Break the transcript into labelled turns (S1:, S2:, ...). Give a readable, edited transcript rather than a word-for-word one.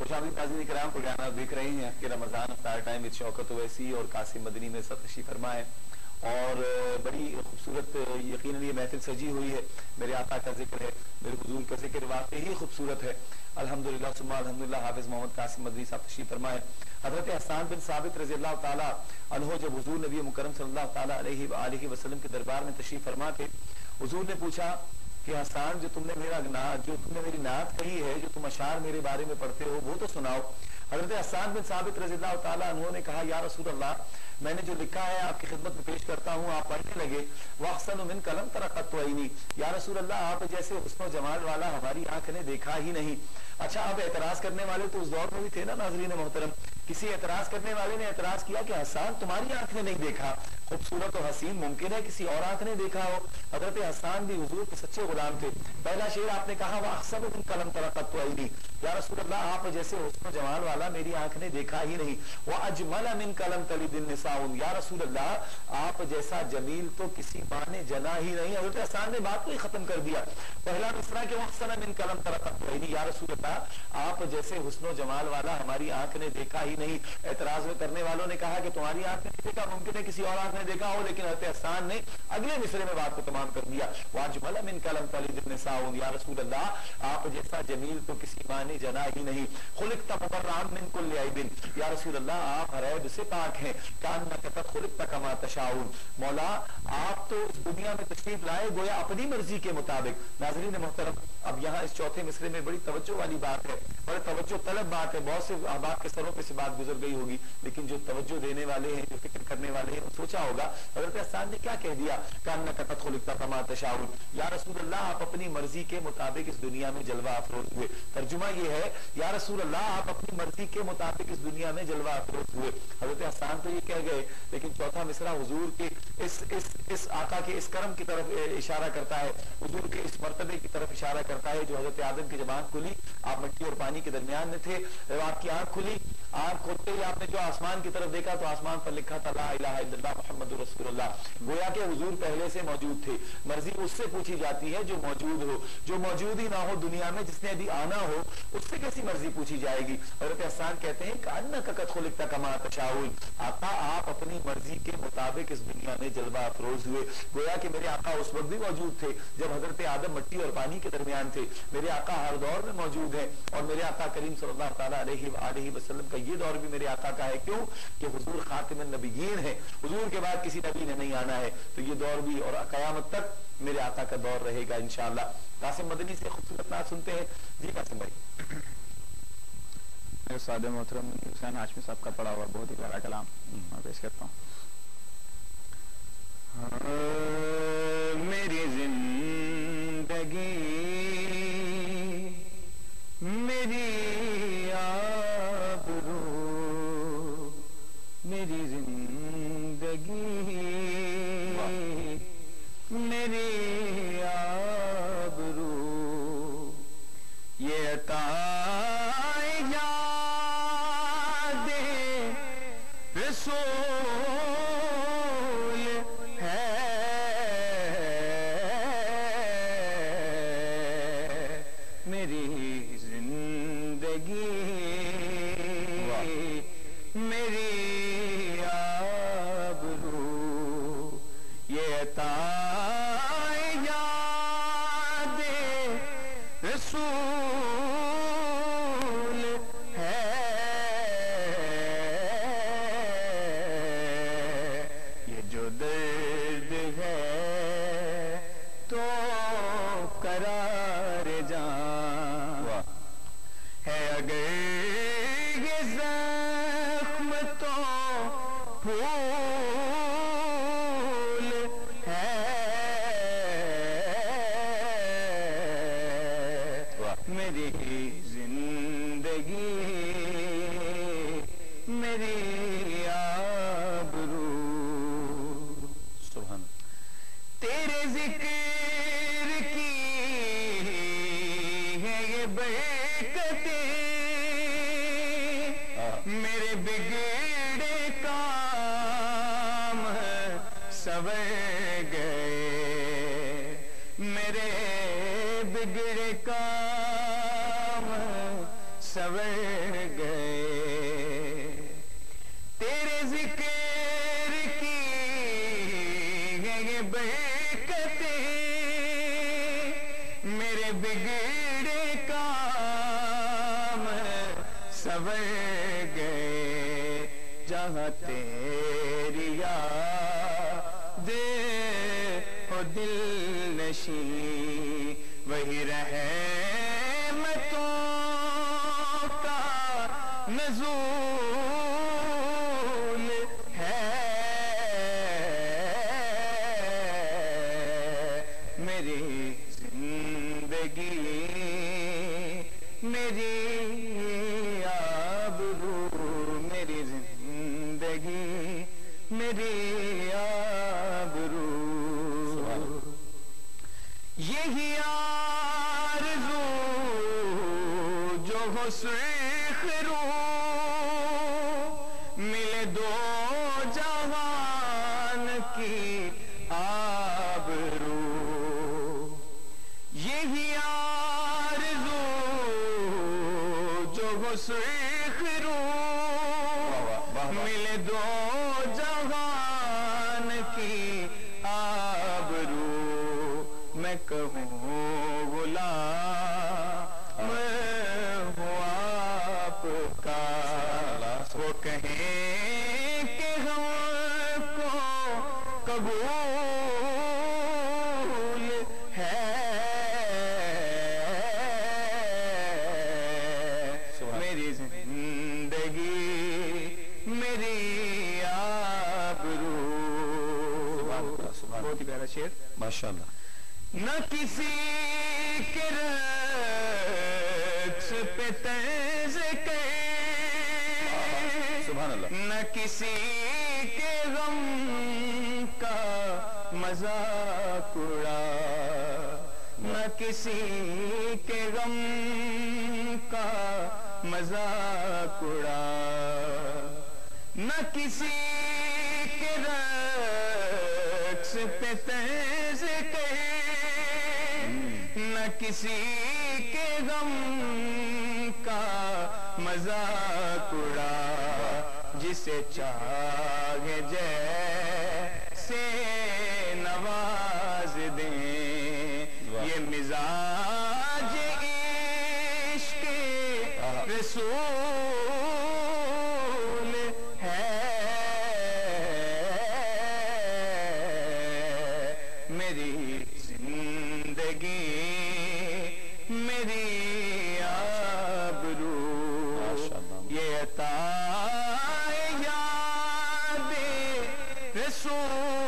S1: خوش آمدید ناظرین کرام، پروگرام آپ دیکھ رہے ہیں کہ رمضان افطار ٹائم وچ شوکت اویسی اور قاسم مدنی میں سب تشریف فرما ہے اور بڑی خوبصورت یقیناً یہ محفل سجی ہوئی ہے. میرے آقا کا ذکر ہے، میرے حضور کا ذکر واقعی ہی خوبصورت ہے. الحمدللہ ثم الحمدللہ. حافظ محمد قاسم مدنی صاحب تشریف فرما ہے. حضرت حسان بن ثابت رضی اللہ تعالی عنہ جب حضور نبی مکرم صلی اللہ تعالی علیہ وآلہ وسلم کے دربار میں تشریف فرما تھے، حضور نے پوچھا کہ حسان جو تم نے میری نعت کہی ہے، جو تم اشعار میرے بارے میں پڑھتے ہو، وہ تو سناؤ. حضرت حسان بن ثابت رضی اللہ تعالیٰ عنہ نے کہا یا رسول اللہ، میں نے جو لکھا ہے آپ کی خدمت میں پیش کرتا ہوں. آپ پڑھنے لگے. وَأَحْسَنُ مِنْكَ لَمْ تَرَ قَطُّ عَيْنِي. یا رسول اللہ، آپ جیسے حسن و جمال والا ہماری آنکھ نے دیکھا ہی نہیں. اچھا، اب اعتراض کرنے والے تو اس دور میں بھی تھے نا ناظرین محترم. کسی اعتراض کرنے والے نے اعتراض کیا کہ حسان تمہاری آنکھ نے نہیں دیکھا، خوبصورت و حسین ممکن ہے کسی اور آنکھ نے دیکھا ہو. حضرت حسان بھی حضور کے سچے غلام تھے. پہلا شعر آپ نے کہا وَأَحْسَنُ مِنْكَ لَمْ تَرَ قَطُّ عَيْنِي. یا رسول اللہ، آپ جیسے حسن و جمال والا میری آنکھ نے دیکھا ہی نہیں. وَأَجْمَلَ مِنْكَ لَمْ تَلِدِ النِّسَاءُ. یا رسول اللہ، آپ جیسا جمیل تو کسی ماں نے جنا ہی نہیں. حضرت حسان نے بات کو ہی ختم کر دیا. پہلا مصرع کہ وَأَحْسَنَ مِنْكَ لَمْ تَرَ قَطُّ عَيْنِي. یا رسول اللہ، آپ جیسے حسن و جمال والا ہماری آنکھ نے دیکھا ہی نہیں. اعتراض کرنے والوں نے کہا کہ تمہاری آنکھ نے دیکھا، ممکن ہے کسی اور آنکھ نے دیکھا ہو. لیکن حضرت حسان نے اگلے مصرے میں بات کو تمام کر دیا. وَأَجْمَلَ مِنْكَ لَمْ تَلِدِ النِّسَاءُ. یا رسول اللہ، آپ جیسا جمیل تو کسی ماں نے جنا ہی نہیں. خُلِقْتَ مُبَرَّأً مِنْ كُلِّ عَيْبٍ. یا رسول اللہ، آپ ہر عیب سے پاک ہیں. كَأَنَّكَ قَدْ خُلِقْتَ كَمَا تَشَاءُ. مولا، آپ تو اس دنیا میں تشریف لائے گویا اپنی مرضی کے مطابق. ناظرین محترم، اب یہاں اس چوتھے مصرے میں بڑی توجہ والی بات ہے، بڑے توجہ طلب بات ہے. بہت سے احباب کے سروں پہ سے بات گزر گئی ہوگی، لیکن جو توجہ دینے والے ہیں، جو فکر کرنے والے ہیں، سوچا ہوگا حضرت حسان نے کیا کہہ دیا. کأنک قد خلقت کما تشاء. یا رسول اللہ، آپ اپنی مرضی کے مطابق اس دنیا میں جلوہ افروز ہوئے. ترجمہ یہ ہے، یا رسول اللہ، آپ اپنی مرضی کے مطابق اس دنیا میں جلوہ افروز ہوئے. حضرت حسان تو یہ کہہ گئے، لیکن چوتھا مصرع حضور کے اس آقا کے اس کرم کی طرف اشارہ کرتا ہے، حضور کے اس مرتبے کی طرف اشارہ کرتا ہے جو حضرت آدم کی جب آنکھ کھلی، آپ مٹی اور پانی کے درمیان میں تھے. آپ کی آنکھ کھلی، آنکھ کھولتے ہی آپ نے جو آسمان کی طرف دیکھا تو آسمان پر لکھا تھا لا الہ الا اللہ محمد رسول اللہ. گویا کہ حضور پہلے سے موجود تھے. مرضی اس سے پوچھی جاتی ہے جو موجود ہو. جو موجود ہی نہ ہو دنیا میں، جس نے ابھی آنا ہو، اس سے کیسی مرضی پوچھی جائے گی. حضرت حسان کہتے ہیں کأنک قد خلقت کما تشاء. آقا، آپ اپنی مرضی کے مطابق اس دنیا میں جلوہ افروز ہوئے. گویا کہ میرے آقا اس وقت بھی موجود تھے جب حضرت آدم مٹی اور پانی کے درمیان تھے. میرے آقا ہر دور میں موجود ہیں، اور میرے آقا کریم صلی اللہ تعالیٰ علیہ وآلہ وسلم کا یہ دور بھی میرے آقا کا ہے. کیوں کہ حضور خاتم النبیین ہے، حضور کے بعد کسی نبی نے نہیں آنا ہے. تو یہ دور بھی اور قیامت تک میرے آقا کا دور رہے گا انشاءاللہ. قاسم مدنی سے خوبصورت نعت سنتے ہیں. جی قاسم بھائی.
S2: میرے سادہ محترم حسین ہاشمی صاحب کا پڑھا ہوا بہت ہی پیارا کلام میں پیش کرتا ہوں. میری زندگی میری آبرو، میری زندگی میری آبرو، یہ عطا یاد رسول ہے. میری زندگی میری آبرو، یہ عطا یاد رسول ہے. یہ جو درد ہے تو قرار جان ہے، اگر یہ زخم تو پھول ہے. میری زندگی میری آبرو.
S1: سبحان
S2: تیرے ذکر کی ہے یہ برکتیں، میرے بگڑے کام سنور گئے، میرے بگڑے کام سنور کام سنور گئے جہاں تیری یاد ہو دل نشیں وہی رحمتوں کا نزول ہے میری زندگی میری آبرو میری زندگی میری آبرو یہی آرزو جو ہو سرخ رو ملے دو جہان کی آبرو یہی آرزو جو ہو سرخ رو ملے دو جہان کی آبرو میں کہوں غلام ہوں آپ کا وہ کہیں کہ ہم کو قبول ہے میری زندگی میری آبرو بہت ہی پیارا شعر
S1: ماشاءاللہ
S2: نہ کسی کے رقص پہ طنز کر
S1: سبحان اللہ
S2: نہ کسی کے غم کا مذاق اڑا نہ کسی کے غم کا مذاق اڑا نہ کسی کے رقص پہ طنز کر نہ کسی کے غم کا مذاق اڑا جسے چاہے جیسے نواز دیں یہ مزاج عشق رسول ہے میری زندگی میری آبرو یہ عطا یاد رسول